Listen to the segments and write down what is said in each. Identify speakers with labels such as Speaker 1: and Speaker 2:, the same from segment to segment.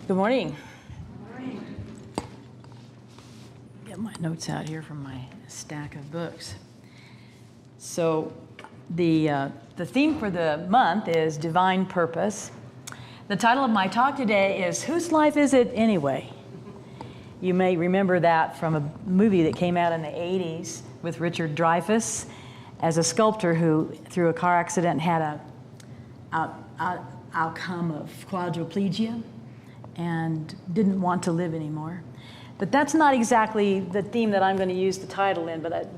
Speaker 1: Good morning. Good morning. Get my notes out here from my stack of books. So the theme for the month is divine purpose. The title of my talk today is Whose Life Is It Anyway? You may remember that from a movie that came out in the 80s with Richard Dreyfuss as a sculptor who, through a car accident, had a outcome of quadriplegia and didn't want to live anymore. But that's not exactly the theme that I'm going to use the title in, but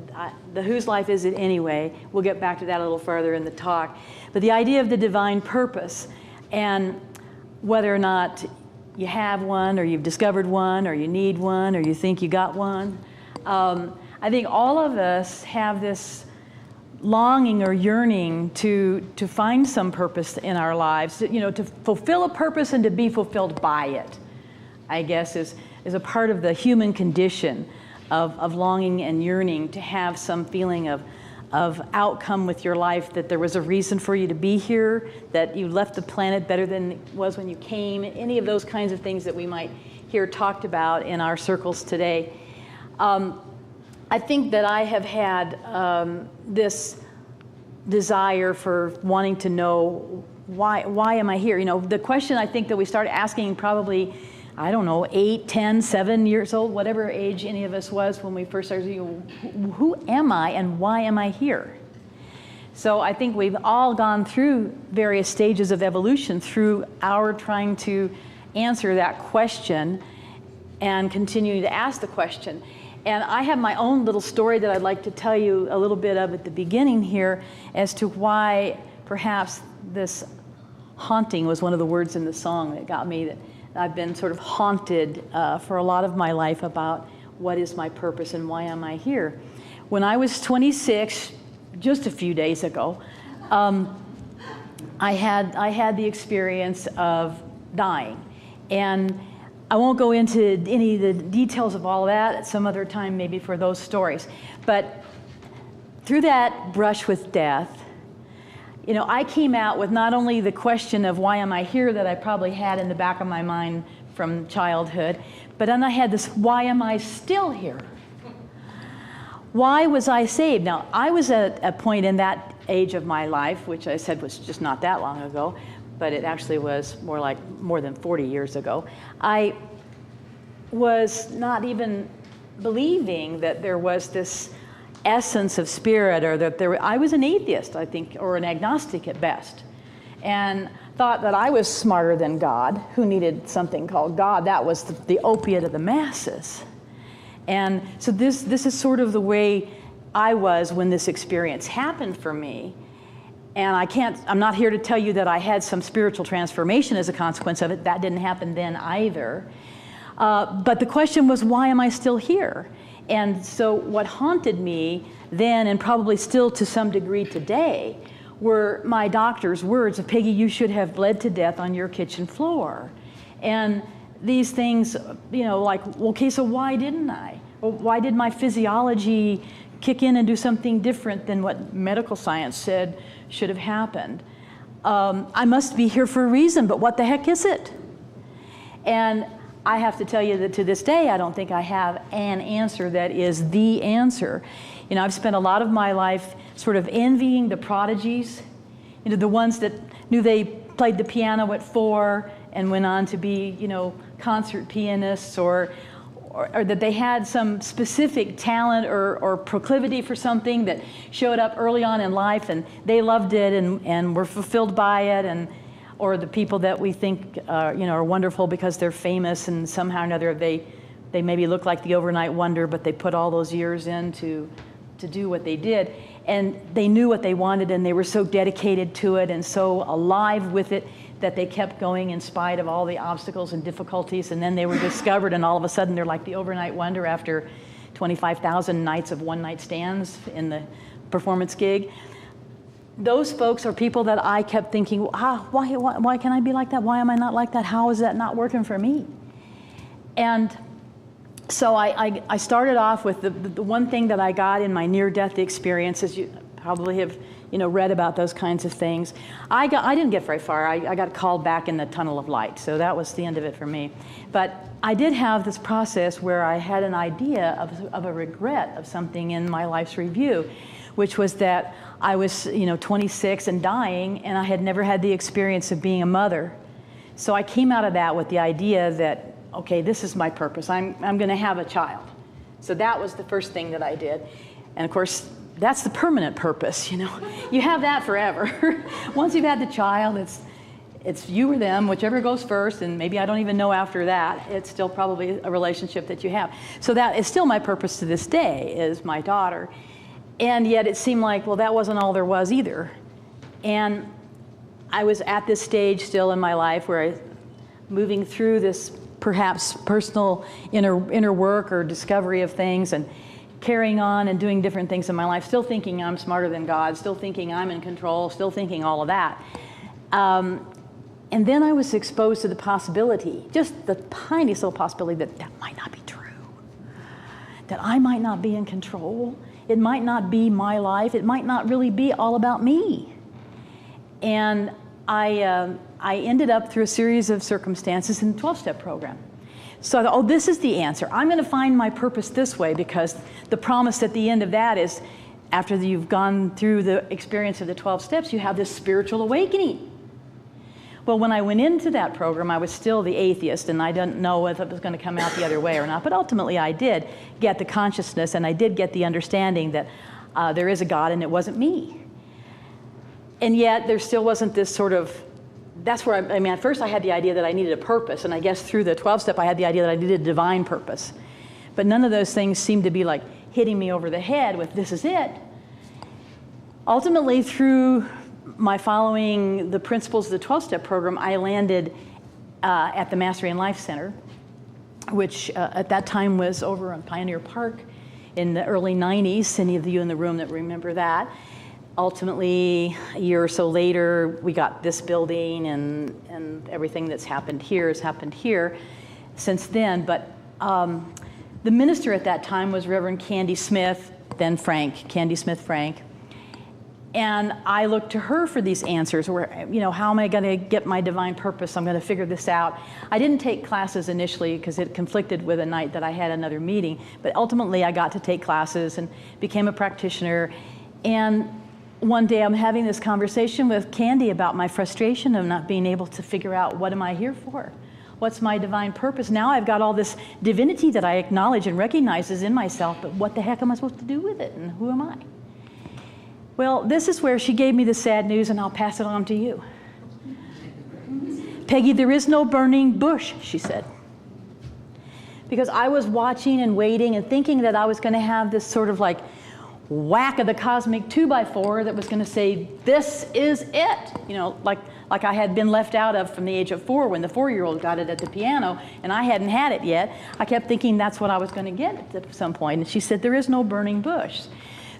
Speaker 1: the Whose Life Is It Anyway? We'll get back to that a little further in the talk. But the idea of the divine purpose and whether or not you have one or you've discovered one or you need one or you think you got one. I think all of us have this longing or yearning to find some purpose in our lives, to fulfill a purpose and to be fulfilled by it, I guess is a part of the human condition of longing and yearning to have some feeling of outcome with your life, that there was a reason for you to be here, that you left the planet better than it was when you came, any of those kinds of things that we might hear talked about in our circles today. I think that I have had this desire for wanting to know why am I here? The question I think that we started asking probably, 8, 10, 7 years old, whatever age any of us was when we first started, who am I and why am I here? So I think we've all gone through various stages of evolution through our trying to answer that question and continue to ask the question. And I have my own little story that I'd like to tell you a little bit of at the beginning here as to why perhaps this haunting was one of the words in the song that got me, that I've been sort of haunted for a lot of my life about what is my purpose and why am I here. When I was 26, just a few days ago, I had the experience of dying. And I won't go into any of the details of all of that at some other time, maybe for those stories. But through that brush with death, I came out with not only the question of why am I here that I probably had in the back of my mind from childhood, but then I had this, why am I still here? Why was I saved? Now, I was at a point in that age of my life, which I said was just not that long ago, but it actually was more than 40 years ago. I was not even believing that there was this essence of spirit, or that I was an atheist, I think, or an agnostic at best, and thought that I was smarter than God, who needed something called God. That was the opiate of the masses. And so this is sort of the way I was when this experience happened for me. And I'm not here to tell you that I had some spiritual transformation as a consequence of it. That didn't happen then either. But the question was, why am I still here? And so what haunted me then, and probably still to some degree today, were my doctor's words of, Peggy, you should have bled to death on your kitchen floor. And these things, like, okay, so why didn't I? Well, why did my physiology kick in and do something different than what medical science said should have happened? I must be here for a reason, but what the heck is it? And I have to tell you that to this day, I don't think I have an answer that is the answer. I've spent a lot of my life sort of envying the prodigies, the ones that knew they played the piano at 4 and went on to be, concert pianists, or that they had some specific talent or proclivity for something that showed up early on in life and they loved it and were fulfilled by it, or the people that we think are wonderful because they're famous and somehow or another they maybe look like the overnight wonder, but they put all those years in to do what they did. And they knew what they wanted and they were so dedicated to it and so alive with it that they kept going in spite of all the obstacles and difficulties, and then they were discovered, and all of a sudden they're like the overnight wonder after 25,000 nights of one-night stands in the performance gig. Those folks are people that I kept thinking, why can I be like that? Why am I not like that? How is that not working for me? And so I started off with the one thing that I got in my near-death experience is probably have, read about those kinds of things. I didn't get very far. I got called back in the tunnel of light, so that was the end of it for me. But I did have this process where I had an idea of a regret of something in my life's review, which was that I was, 26 and dying, and I had never had the experience of being a mother. So I came out of that with the idea that, okay, this is my purpose. I'm going to have a child. So that was the first thing that I did. And of course, that's the permanent purpose, You have that forever. Once you've had the child, it's you or them, whichever goes first, and maybe I don't even know after that. It's still probably a relationship that you have. So that is still my purpose to this day, is my daughter. And yet it seemed like, well, that wasn't all there was either. And I was at this stage still in my life where I moving through this perhaps personal inner work or discovery of things, and carrying on and doing different things in my life, still thinking I'm smarter than God, still thinking I'm in control, still thinking all of that. And then I was exposed to the possibility, just the tiniest little possibility, that might not be true, that I might not be in control. It might not be my life. It might not really be all about me. And I ended up, through a series of circumstances, in the 12-step program. So I thought, oh, this is the answer. I'm going to find my purpose this way, because the promise at the end of that is, after you've gone through the experience of the 12 steps, you have this spiritual awakening. Well, when I went into that program, I was still the atheist, and I didn't know if it was going to come out the other way or not. But ultimately, I did get the consciousness, and I did get the understanding that there is a God, and it wasn't me. And yet, there still wasn't this sort of, that's where at first I had the idea that I needed a purpose, and I guess through the 12-step, I had the idea that I needed a divine purpose. But none of those things seemed to be like hitting me over the head with, this is it. Ultimately, through my following the principles of the 12-step program, I landed at the Mastery in Life Center, which at that time was over on Pioneer Park in the early 90s. Any of you in the room that remember that. Ultimately, a year or so later, we got this building, and everything that's happened here has happened here since then. But the minister at that time was Reverend Candy Smith, then Candy Smith Frank. And I looked to her for these answers, where, how am I going to get my divine purpose? I'm going to figure this out. I didn't take classes initially because it conflicted with a night that I had another meeting. But ultimately, I got to take classes and became a practitioner. And one day, I'm having this conversation with Candy about my frustration of not being able to figure out, what am I here for? What's my divine purpose? Now I've got all this divinity that I acknowledge and recognize is in myself, but what the heck am I supposed to do with it, and who am I? Well, this is where she gave me the sad news, and I'll pass it on to you. Peggy, there is no burning bush, she said. Because I was watching and waiting and thinking that I was going to have this sort of like whack of the cosmic 2x4 that was going to say, this is it. Like I had been left out of from the age of 4 when the 4-year-old got it at the piano, and I hadn't had it yet. I kept thinking that's what I was going to get at some point. And she said, there is no burning bush.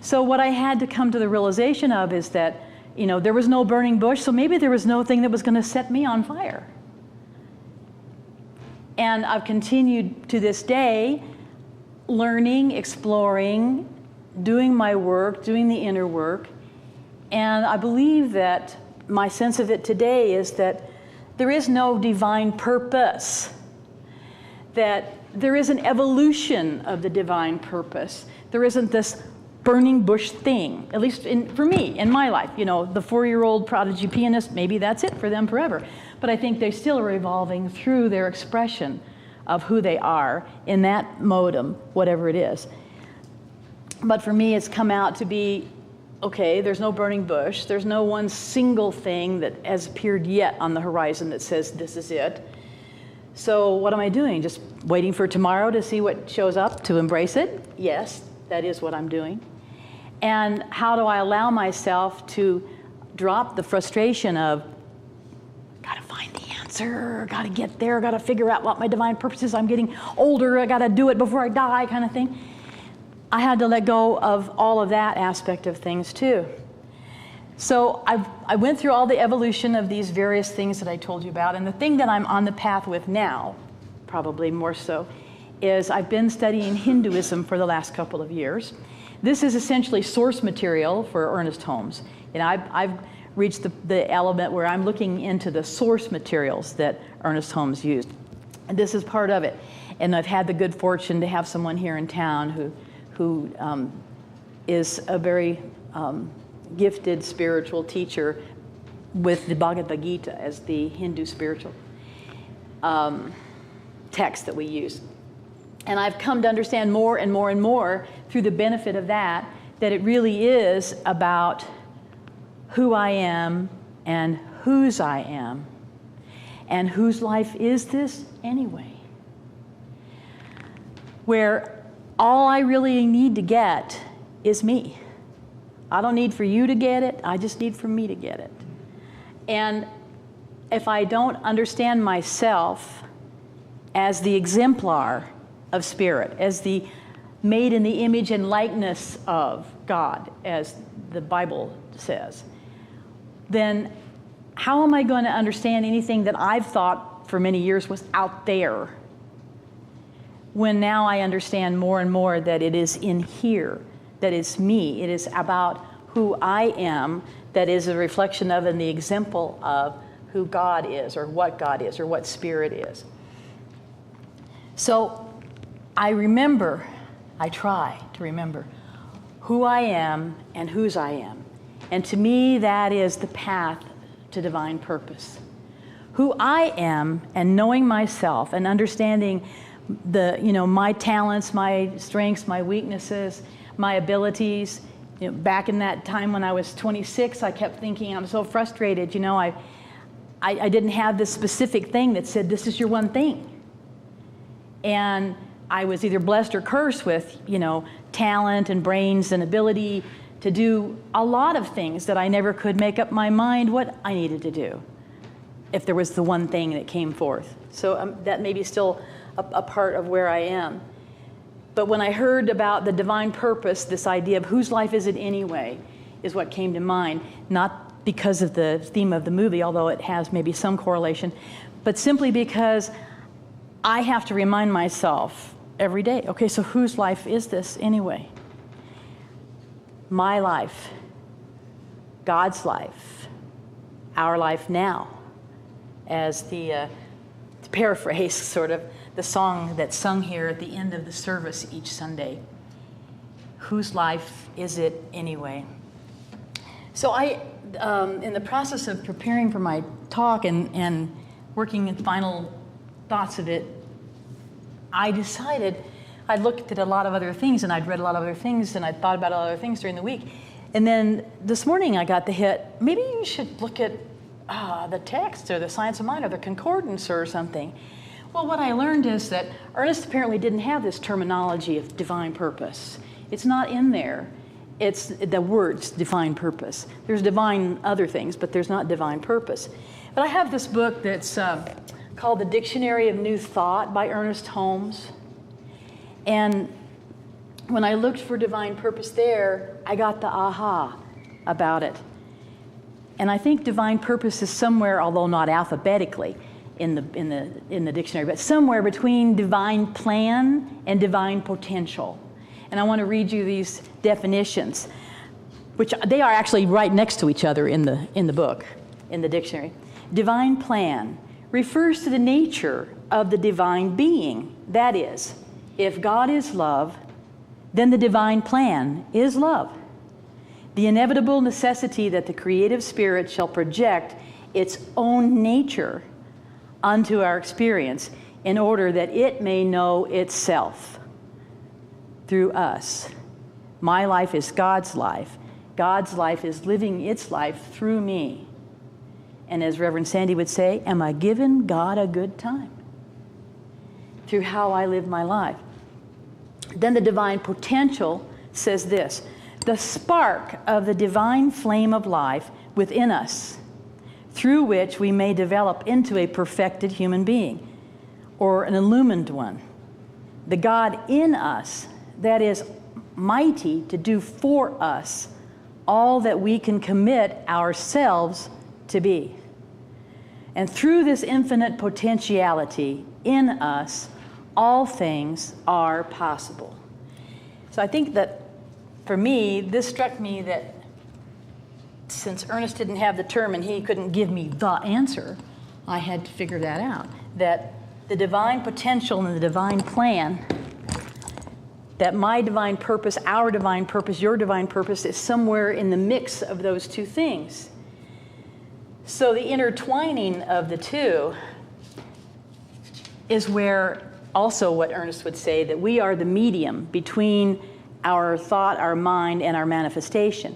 Speaker 1: So what I had to come to the realization of is that, there was no burning bush, so maybe there was no thing that was going to set me on fire. And I've continued to this day learning, exploring, doing my work, doing the inner work. And I believe that my sense of it today is that there is no divine purpose, that there is an evolution of the divine purpose. There isn't this burning bush thing, at least for me, in my life. The 4-year-old prodigy pianist, maybe that's it for them forever. But I think they still are evolving through their expression of who they are in that modem, whatever it is. But for me, it's come out to be, okay, there's no burning bush. There's no one single thing that has appeared yet on the horizon that says this is it. So what am I doing? Just waiting for tomorrow to see what shows up, to embrace it? Yes, that is what I'm doing. And how do I allow myself to drop the frustration of, gotta find the answer, gotta get there, gotta figure out what my divine purpose is, I'm getting older, I gotta do it before I die, kind of thing. I had to let go of all of that aspect of things too. So I went through all the evolution of these various things that I told you about, and the thing that I'm on the path with now, probably more so, is I've been studying Hinduism for the last couple of years. This is essentially source material for Ernest Holmes. And I've reached the element where I'm looking into the source materials that Ernest Holmes used. And this is part of it. And I've had the good fortune to have someone here in town who is a very gifted spiritual teacher with the Bhagavad Gita as the Hindu spiritual text that we use. And I've come to understand more and more and more through the benefit of that it really is about who I am and whose I am. And whose life is this anyway? Where all I really need to get is me. I don't need for you to get it, I just need for me to get it. And if I don't understand myself as the exemplar of spirit, as the made in the image and likeness of God, as the Bible says, then how am I going to understand anything that I've thought for many years was out there, when now I understand more and more that it is in here, that it's me, it is about who I am, that is a reflection of and the example of who God is, or what spirit is. So I try to remember who I am and whose I am. And to me, that is the path to divine purpose. Who I am, and knowing myself and understanding my talents, my strengths, my weaknesses, my abilities. Back in that time when I was 26, I kept thinking, I'm so frustrated, I didn't have this specific thing that said, this is your one thing. And I was either blessed or cursed with, talent and brains and ability to do a lot of things that I never could make up my mind what I needed to do, if there was the one thing that came forth. So that may be still a part of where I am. But when I heard about the divine purpose, this idea of whose life is it anyway, is what came to mind, not because of the theme of the movie, although it has maybe some correlation, but simply because I have to remind myself every day, okay, so whose life is this anyway? My life, God's life, our life now, as to paraphrase sort of the song that's sung here at the end of the service each Sunday. Whose life is it anyway? So I, in the process of preparing for my talk and working in final thoughts of it, I decided I'd looked at a lot of other things, and I'd read a lot of other things, and I'd thought about a lot of other things during the week. And then this morning I got the hit, maybe you should look at the text or the Science of Mind or the concordance or something. Well, what I learned is that Ernest apparently didn't have this terminology of divine purpose. It's not in there. It's the words divine purpose. There's divine other things, but there's not divine purpose. But I have this book that's called The Dictionary of New Thought by Ernest Holmes. And when I looked for divine purpose there, I got the aha about it. And I think divine purpose is somewhere, although not alphabetically in the dictionary, but somewhere between divine plan and divine potential. And I want to read you these definitions, which they are actually right next to each other in the book, in the dictionary. Divine plan refers to the nature of the divine being. That is, if God is love, then the divine plan is love. The inevitable necessity that the creative spirit shall project its own nature unto our experience in order that it may know itself through us. My life is God's life. God's life is living its life through me. And as Reverend Sandy would say, am I giving God a good time through how I live my life? Then the divine potential says this: the spark of the divine flame of life within us, through which we may develop into a perfected human being, or an illumined one. The God in us, that is mighty to do for us all that we can commit ourselves to be. And through this infinite potentiality in us, all things are possible. So I think that for me, this struck me that since Ernest didn't have the term and he couldn't give me the answer, I had to figure that out. That the divine potential and the divine plan, that my divine purpose, our divine purpose, your divine purpose is somewhere in the mix of those two things. So the intertwining of the two is where also what Ernest would say, that we are the medium between our thought, our mind, and our manifestation.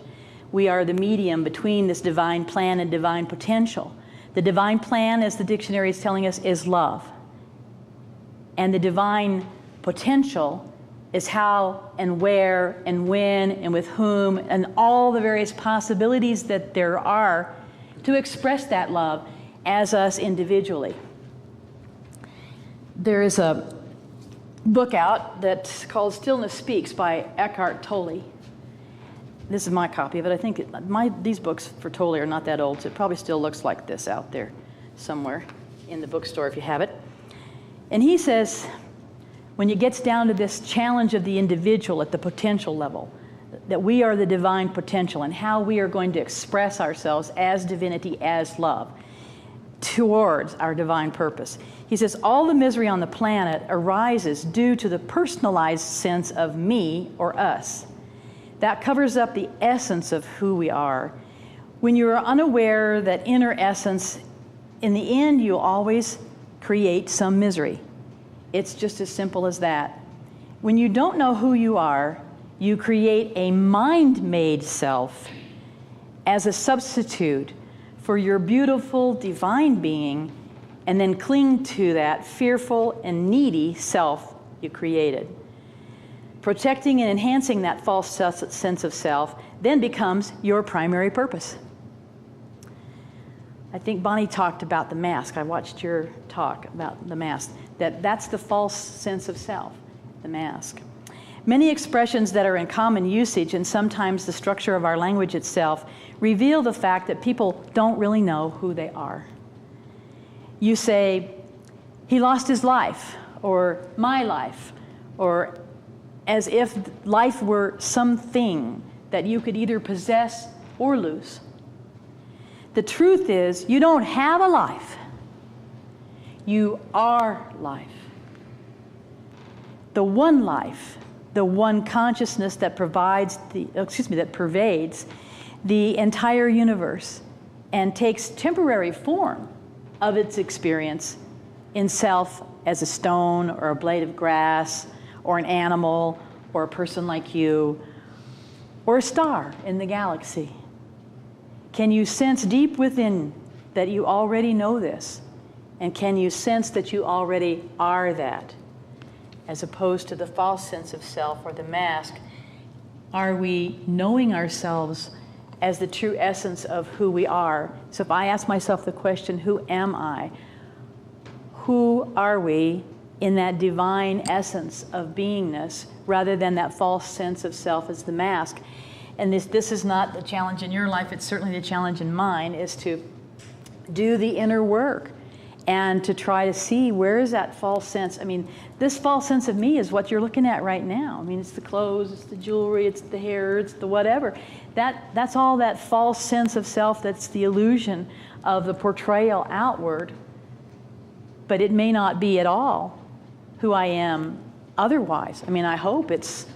Speaker 1: We are the medium between this divine plan and divine potential. The divine plan, as the dictionary is telling us, is love. And the divine potential is how and where and when and with whom and all the various possibilities that there are to express that love as us individually. There is a book out that's called Stillness Speaks by Eckhart Tolle. This is my copy of it. I think these books for Tolle are not that old, so it probably still looks like this out there somewhere in the bookstore if you have it. And he says, when it gets down to this challenge of the individual at the potential level, that we are the divine potential and how we are going to express ourselves as divinity, as love, towards our divine purpose. He says, all the misery on the planet arises due to the personalized sense of me or us. That covers up the essence of who we are. When you are unaware that inner essence, in the end, you'll always create some misery. It's just as simple as that. When you don't know who you are, you create a mind-made self as a substitute for your beautiful divine being, and then cling to that fearful and needy self you created. Protecting and enhancing that false sense of self then becomes your primary purpose. I think Bonnie talked about the mask. I watched your talk about the mask. That's the false sense of self, the mask. Many expressions that are in common usage, and sometimes the structure of our language itself, reveal the fact that people don't really know who they are. You say, he lost his life, or my life, or as if life were something that you could either possess or lose. The truth is, you don't have a life. You are life. The one life, the one consciousness that that pervades the entire universe and takes temporary form of its experience in self as a stone or a blade of grass or an animal or a person like you or a star in the galaxy. Can you sense deep within that you already know this? And can you sense that you already are that? As opposed to the false sense of self or the mask, are we knowing ourselves as the true essence of who we are? So if I ask myself the question, who am I? Who are we in that divine essence of beingness rather than that false sense of self as the mask? And this is not the challenge in your life, it's certainly the challenge in mine, is to do the inner work and to try to see where is that false sense. I mean, this false sense of me is what you're looking at right now. I mean, it's the clothes, it's the jewelry, it's the hair, it's the whatever. That's all that false sense of self, that's the illusion of the portrayal outward. But it may not be at all who I am otherwise. I mean, I hope it's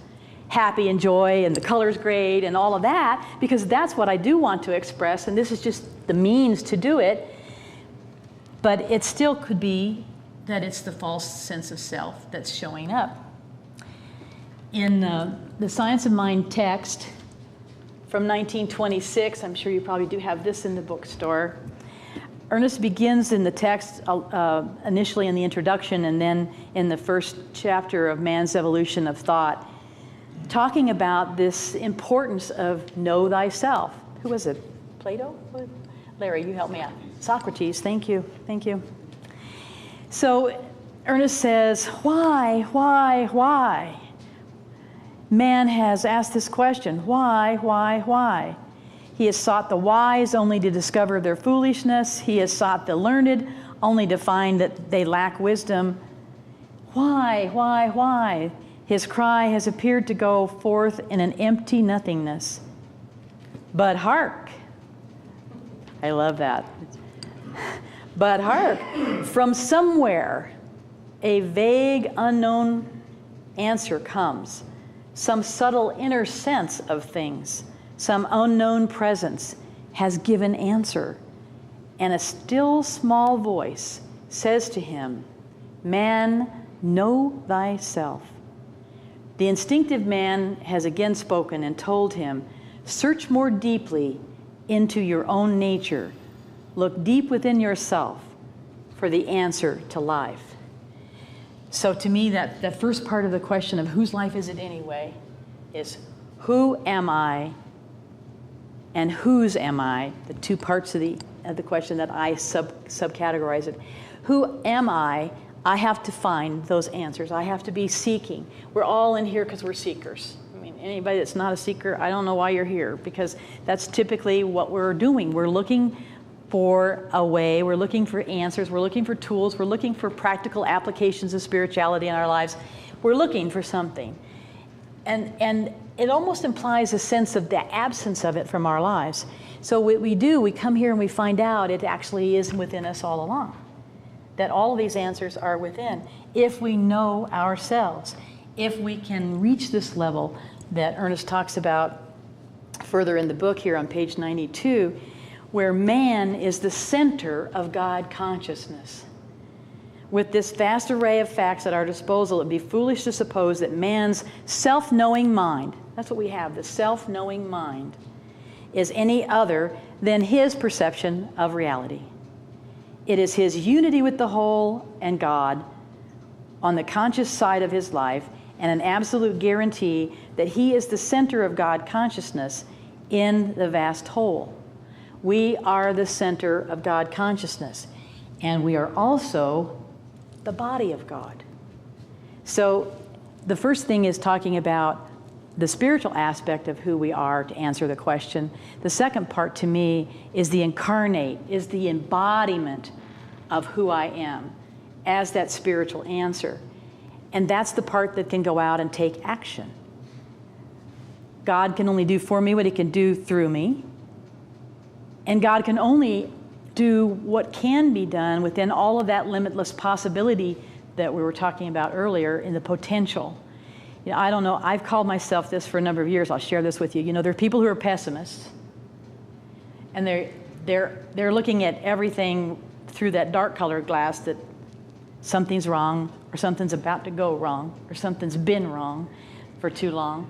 Speaker 1: happy and joy and the color's great and all of that, because that's what I do want to express, and this is just the means to do it. But it still could be that it's the false sense of self that's showing up. In the Science of Mind text from 1926, I'm sure you probably do have this in the bookstore, Ernest begins in the text initially in the introduction and then in the first chapter of Man's Evolution of Thought, talking about this importance of know thyself. Who was it? Plato? Larry, you help me out. Socrates, thank you, thank you. So Ernest says, why? Man has asked this question, why? He has sought the wise only to discover their foolishness. He has sought the learned only to find that they lack wisdom. Why? His cry has appeared to go forth in an empty nothingness. But hark. I love that. But hark, from somewhere, a vague, unknown answer comes. Some subtle inner sense of things, some unknown presence has given answer. And a still small voice says to him, "Man, know thyself." The instinctive man has again spoken and told him, "Search more deeply into your own nature. Look deep within yourself for the answer to life." So to me, that first part of the question of whose life is it anyway is who am I and whose am I? The two parts of the question that I subcategorize it. Who am I? I have to find those answers. I have to be seeking. We're all in here because we're seekers. I mean, anybody that's not a seeker, I don't know why you're here, because that's typically what we're doing. We're looking for a way, we're looking for answers, we're looking for tools, we're looking for practical applications of spirituality in our lives. We're looking for something. And it almost implies a sense of the absence of it from our lives. So what we do, we come here and we find out it actually is within us all along. That all of these answers are within, if we know ourselves, if we can reach this level that Ernest talks about further in the book here on page 92, where man is the center of God consciousness. With this vast array of facts at our disposal, it would be foolish to suppose that man's self-knowing mind, that's what we have, the self-knowing mind, is any other than his perception of reality. It is his unity with the whole and God on the conscious side of his life, and an absolute guarantee that he is the center of God consciousness in the vast whole. We are the center of God consciousness, and we are also the body of God. So the first thing is talking about the spiritual aspect of who we are to answer the question. The second part to me is the incarnate, is the embodiment of who I am as that spiritual answer. And that's the part that can go out and take action. God can only do for me what he can do through me. And God can only do what can be done within all of that limitless possibility that we were talking about earlier in the potential. You know, I don't know, I've called myself this for a number of years. I'll share this with you. You know, there are people who are pessimists, and they're looking at everything through that dark colored glass, that something's wrong, or something's about to go wrong, or something's been wrong for too long.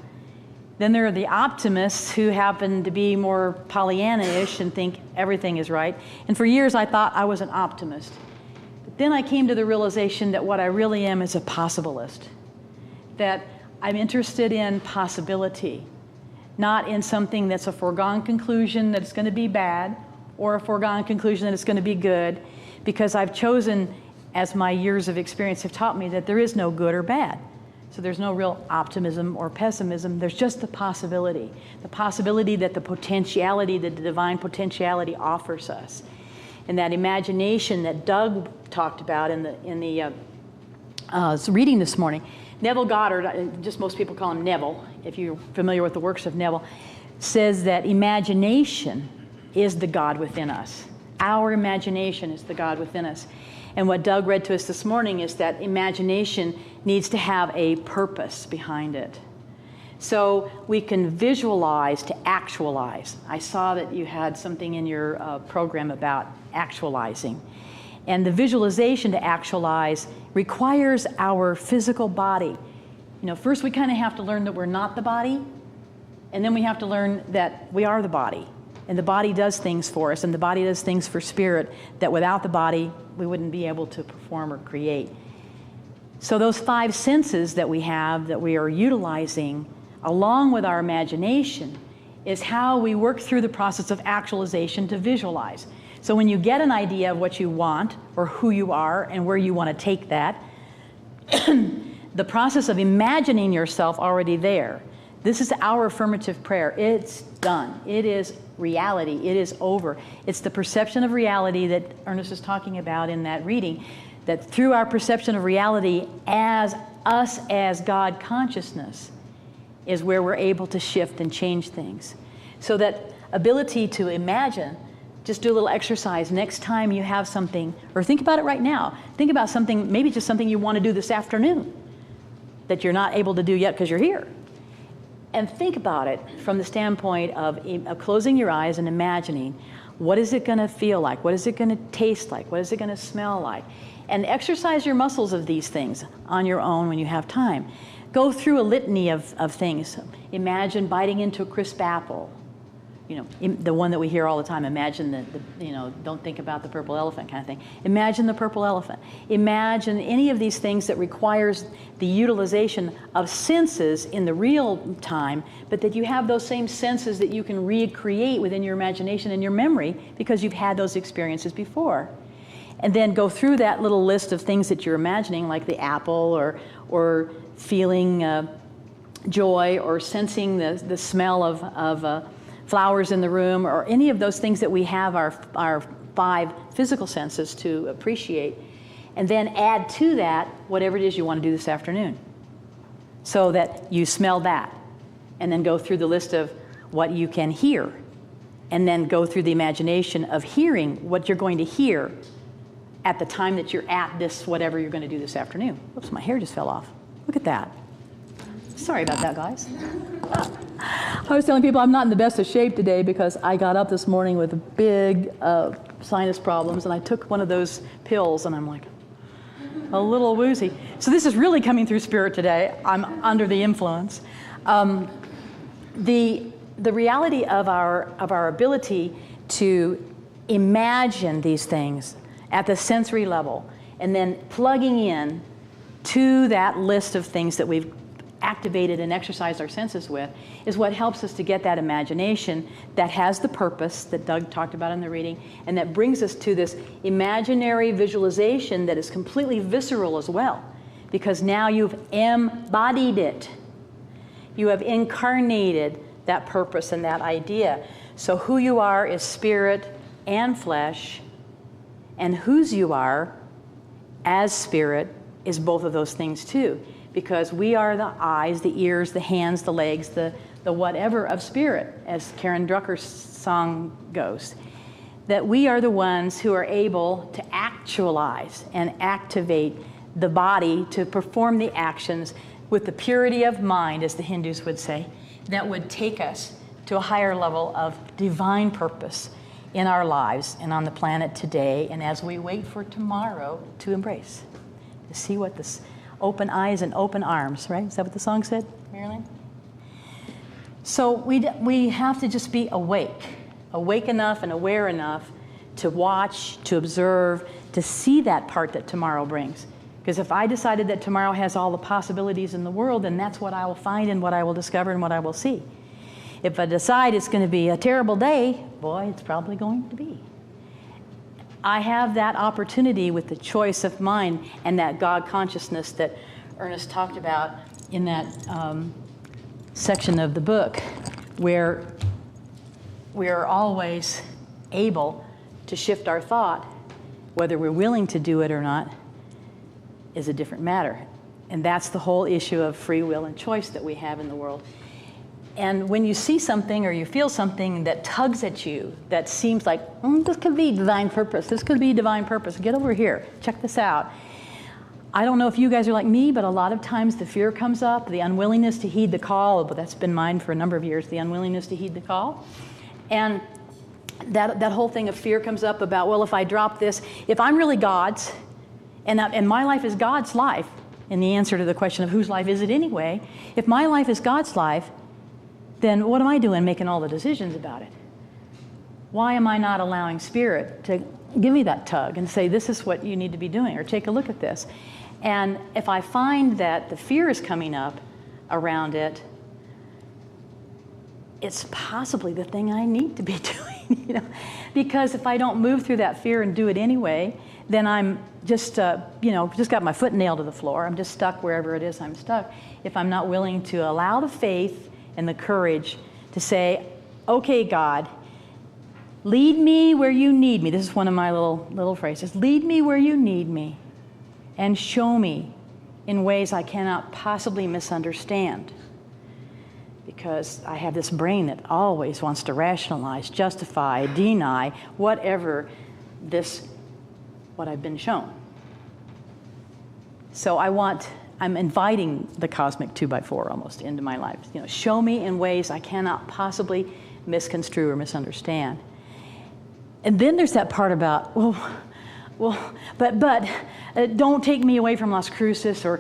Speaker 1: Then there are the optimists who happen to be more Pollyanna-ish and think everything is right. And for years I thought I was an optimist. But then I came to the realization that what I really am is a possibilist. That I'm interested in possibility, not in something that's a foregone conclusion that it's going to be bad, or a foregone conclusion that it's going to be good, because I've chosen, as my years of experience have taught me, that there is no good or bad. So there's no real optimism or pessimism. There's just the possibility that the potentiality, that the divine potentiality offers us. And that imagination that Doug talked about in the reading this morning. Neville Goddard, just most people call him Neville, if you're familiar with the works of Neville, says that imagination is the God within us. Our imagination is the God within us. And what Doug read to us this morning is that imagination needs to have a purpose behind it. So we can visualize to actualize. I saw that you had something in your program about actualizing. And the visualization to actualize requires our physical body. You know, first we kind of have to learn that we're not the body, and then we have to learn that we are the body. And the body does things for us, and the body does things for spirit that without the body, we wouldn't be able to perform or create. So those five senses that we have, that we are utilizing, along with our imagination, is how we work through the process of actualization to visualize. So when you get an idea of what you want, or who you are, and where you want to take that, the process of imagining yourself already there, this is our affirmative prayer. It's done. It is reality. It is over. It's the perception of reality that Ernest is talking about in that reading that through our perception of reality as us as God consciousness is where we're able to shift and change things. So that ability to imagine, just do a little exercise next time you have something, or think about it right now. Think about something, maybe just something you want to do this afternoon that you're not able to do yet because you're here. And think about it from the standpoint of closing your eyes and imagining, what is it going to feel like? What is it going to taste like? What is it going to smell like? And exercise your muscles of these things on your own when you have time. Go through a litany of things. Imagine biting into a crisp apple. You know, the one that we hear all the time, imagine don't think about the purple elephant kind of thing. Imagine the purple elephant. Imagine any of these things that requires the utilization of senses in the real time, but that you have those same senses that you can recreate within your imagination and your memory because you've had those experiences before. And then go through that little list of things that you're imagining, like the apple or feeling joy or sensing the smell of flowers in the room, or any of those things that we have our 5 physical senses to appreciate, and then add to that whatever it is you want to do this afternoon, so that you smell that, and then go through the list of what you can hear, and then go through the imagination of hearing what you're going to hear at the time that you're at this whatever you're going to do this afternoon. Oops, my hair just fell off. Look at that. Sorry about that, guys. I was telling people I'm not in the best of shape today because I got up this morning with big sinus problems, and I took one of those pills, and I'm like a little woozy. So this is really coming through spirit today. I'm under the influence. The reality of our ability to imagine these things at the sensory level, and then plugging in to that list of things that we've activated and exercised our senses with, is what helps us to get that imagination that has the purpose that Doug talked about in the reading, and that brings us to this imaginary visualization that is completely visceral as well, because now you've embodied it. You have incarnated that purpose and that idea. So who you are is spirit and flesh, and whose you are as spirit is both of those things too. Because we are the eyes, the ears, the hands, the legs, the whatever of spirit, as Karen Drucker's song goes. That we are the ones who are able to actualize and activate the body to perform the actions with the purity of mind, as the Hindus would say, that would take us to a higher level of divine purpose in our lives and on the planet today, and as we wait for tomorrow to embrace. To see what this open eyes and open arms, right? Is that what the song said, Marilyn? So we have to just be awake enough and aware enough to watch, to observe, to see that part that tomorrow brings. Because if I decided that tomorrow has all the possibilities in the world, then that's what I will find and what I will discover and what I will see. If I decide it's going to be a terrible day, boy, it's probably going to be. I have that opportunity with the choice of mind and that God consciousness that Ernest talked about in that section of the book, where we are always able to shift our thought. Whether we're willing to do it or not is a different matter. And that's the whole issue of free will and choice that we have in the world. And when you see something or you feel something that tugs at you, that seems like, this could be divine purpose, this could be divine purpose, get over here, check this out. I don't know if you guys are like me, but a lot of times the fear comes up, the unwillingness to heed the call, but that's been mine for a number of years, the unwillingness to heed the call. And that whole thing of fear comes up about, well, if I drop this, if I'm really God's, and my life is God's life, and the answer to the question of whose life is it anyway, if my life is God's life, then what am I doing making all the decisions about it? Why am I not allowing Spirit to give me that tug and say, this is what you need to be doing, or take a look at this? And if I find that the fear is coming up around it, it's possibly the thing I need to be doing, because if I don't move through that fear and do it anyway, then I'm just got my foot nailed to the floor. I'm just stuck wherever it is I'm stuck. If I'm not willing to allow the faith and the courage to say, okay, God, lead me where you need me. This is one of my little phrases. Lead me where you need me. and show me in ways I cannot possibly misunderstand. Because I have this brain that always wants to rationalize, justify, deny, whatever what I've been shown. So I'm inviting the cosmic 2x4 almost into my life. Show me in ways I cannot possibly misconstrue or misunderstand. And then there's that part about, but don't take me away from Las Cruces, or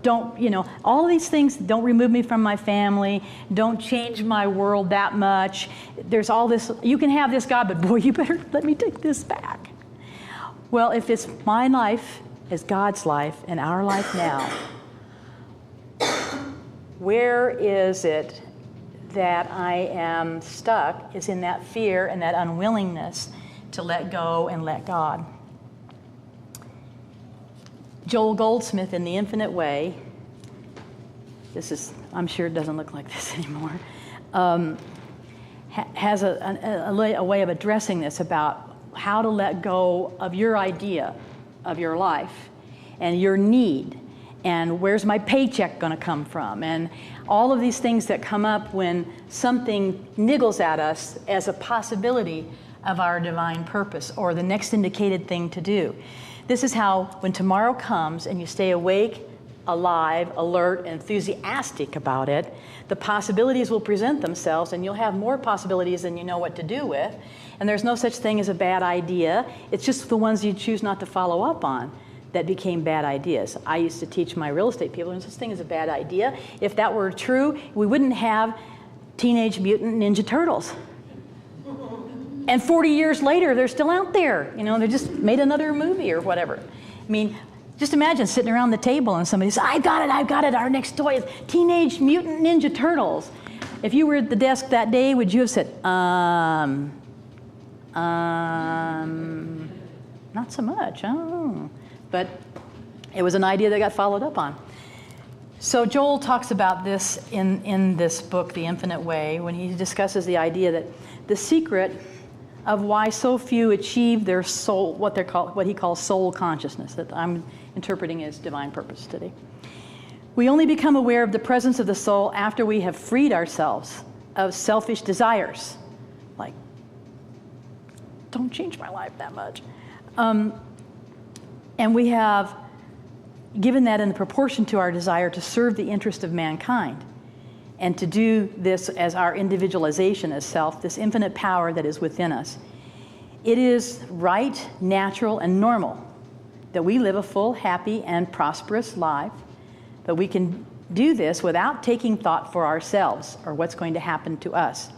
Speaker 1: don't, all these things, don't remove me from my family, don't change my world that much. There's all this, you can have this God, but boy, you better let me take this back. Well, if it's my life as God's life and our life now, where is it that I am stuck is in that fear and that unwillingness to let go and let God. Joel Goldsmith in The Infinite Way, I'm sure it doesn't look like this anymore, has a way of addressing this about how to let go of your idea of your life and your need, and where's my paycheck going to come from, and all of these things that come up when something niggles at us as a possibility of our divine purpose or the next indicated thing to do. This is how, when tomorrow comes and you stay awake, alive, alert, enthusiastic about it, the possibilities will present themselves, and you'll have more possibilities than you know what to do with. And there's no such thing as a bad idea. It's just the ones you choose not to follow up on that became bad ideas. I used to teach my real estate people, there's such thing as a bad idea. If that were true, we wouldn't have Teenage Mutant Ninja Turtles. And 40 years later, they're still out there. They just made another movie or whatever. I mean, just imagine sitting around the table and somebody says, I've got it, our next toy is Teenage Mutant Ninja Turtles. If you were at the desk that day, would you have said, not so much, oh. But it was an idea that got followed up on. So Joel talks about this in this book, The Infinite Way, when he discusses the idea that the secret of why so few achieve their soul, what he calls soul consciousness, that I'm interpreting as divine purpose today. We only become aware of the presence of the soul after we have freed ourselves of selfish desires, like, don't change my life that much. And we have given that in the proportion to our desire to serve the interest of mankind, and to do this as our individualization as self, this infinite power that is within us. It is right, natural, and normal that we live a full, happy, and prosperous life, but we can do this without taking thought for ourselves or what's going to happen to us.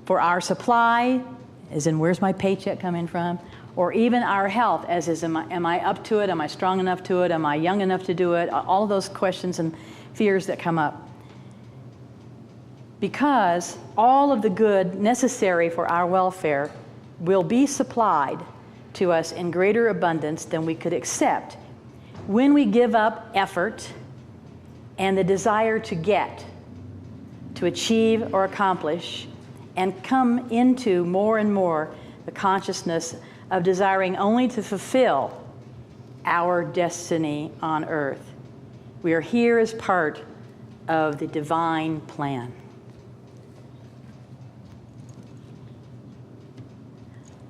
Speaker 1: For our supply, as in where's my paycheck coming from, or even our health, as is am I up to it, am I strong enough to it, am I young enough to do it, all of those questions and fears that come up. Because all of the good necessary for our welfare will be supplied to us in greater abundance than we could accept when we give up effort and the desire to get, to achieve or accomplish, and come into more and more the consciousness of desiring only to fulfill our destiny on earth. We are here as part of the divine plan.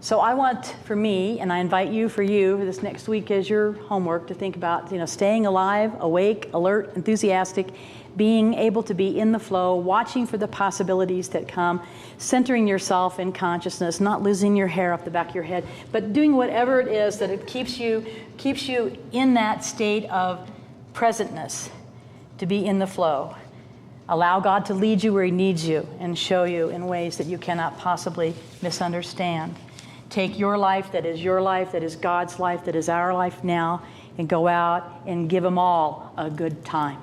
Speaker 1: So I want, for me, and I invite you for this next week as your homework, to think about, staying alive, awake, alert, enthusiastic, being able to be in the flow, watching for the possibilities that come, centering yourself in consciousness, not losing your hair off the back of your head, but doing whatever it is that it keeps you in that state of presentness, to be in the flow. Allow God to lead you where He needs you and show you in ways that you cannot possibly misunderstand. Take your life, that is God's life, that is our life now, and go out and give them all a good time.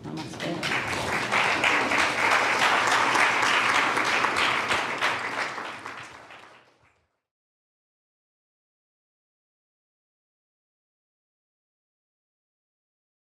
Speaker 1: Namaste.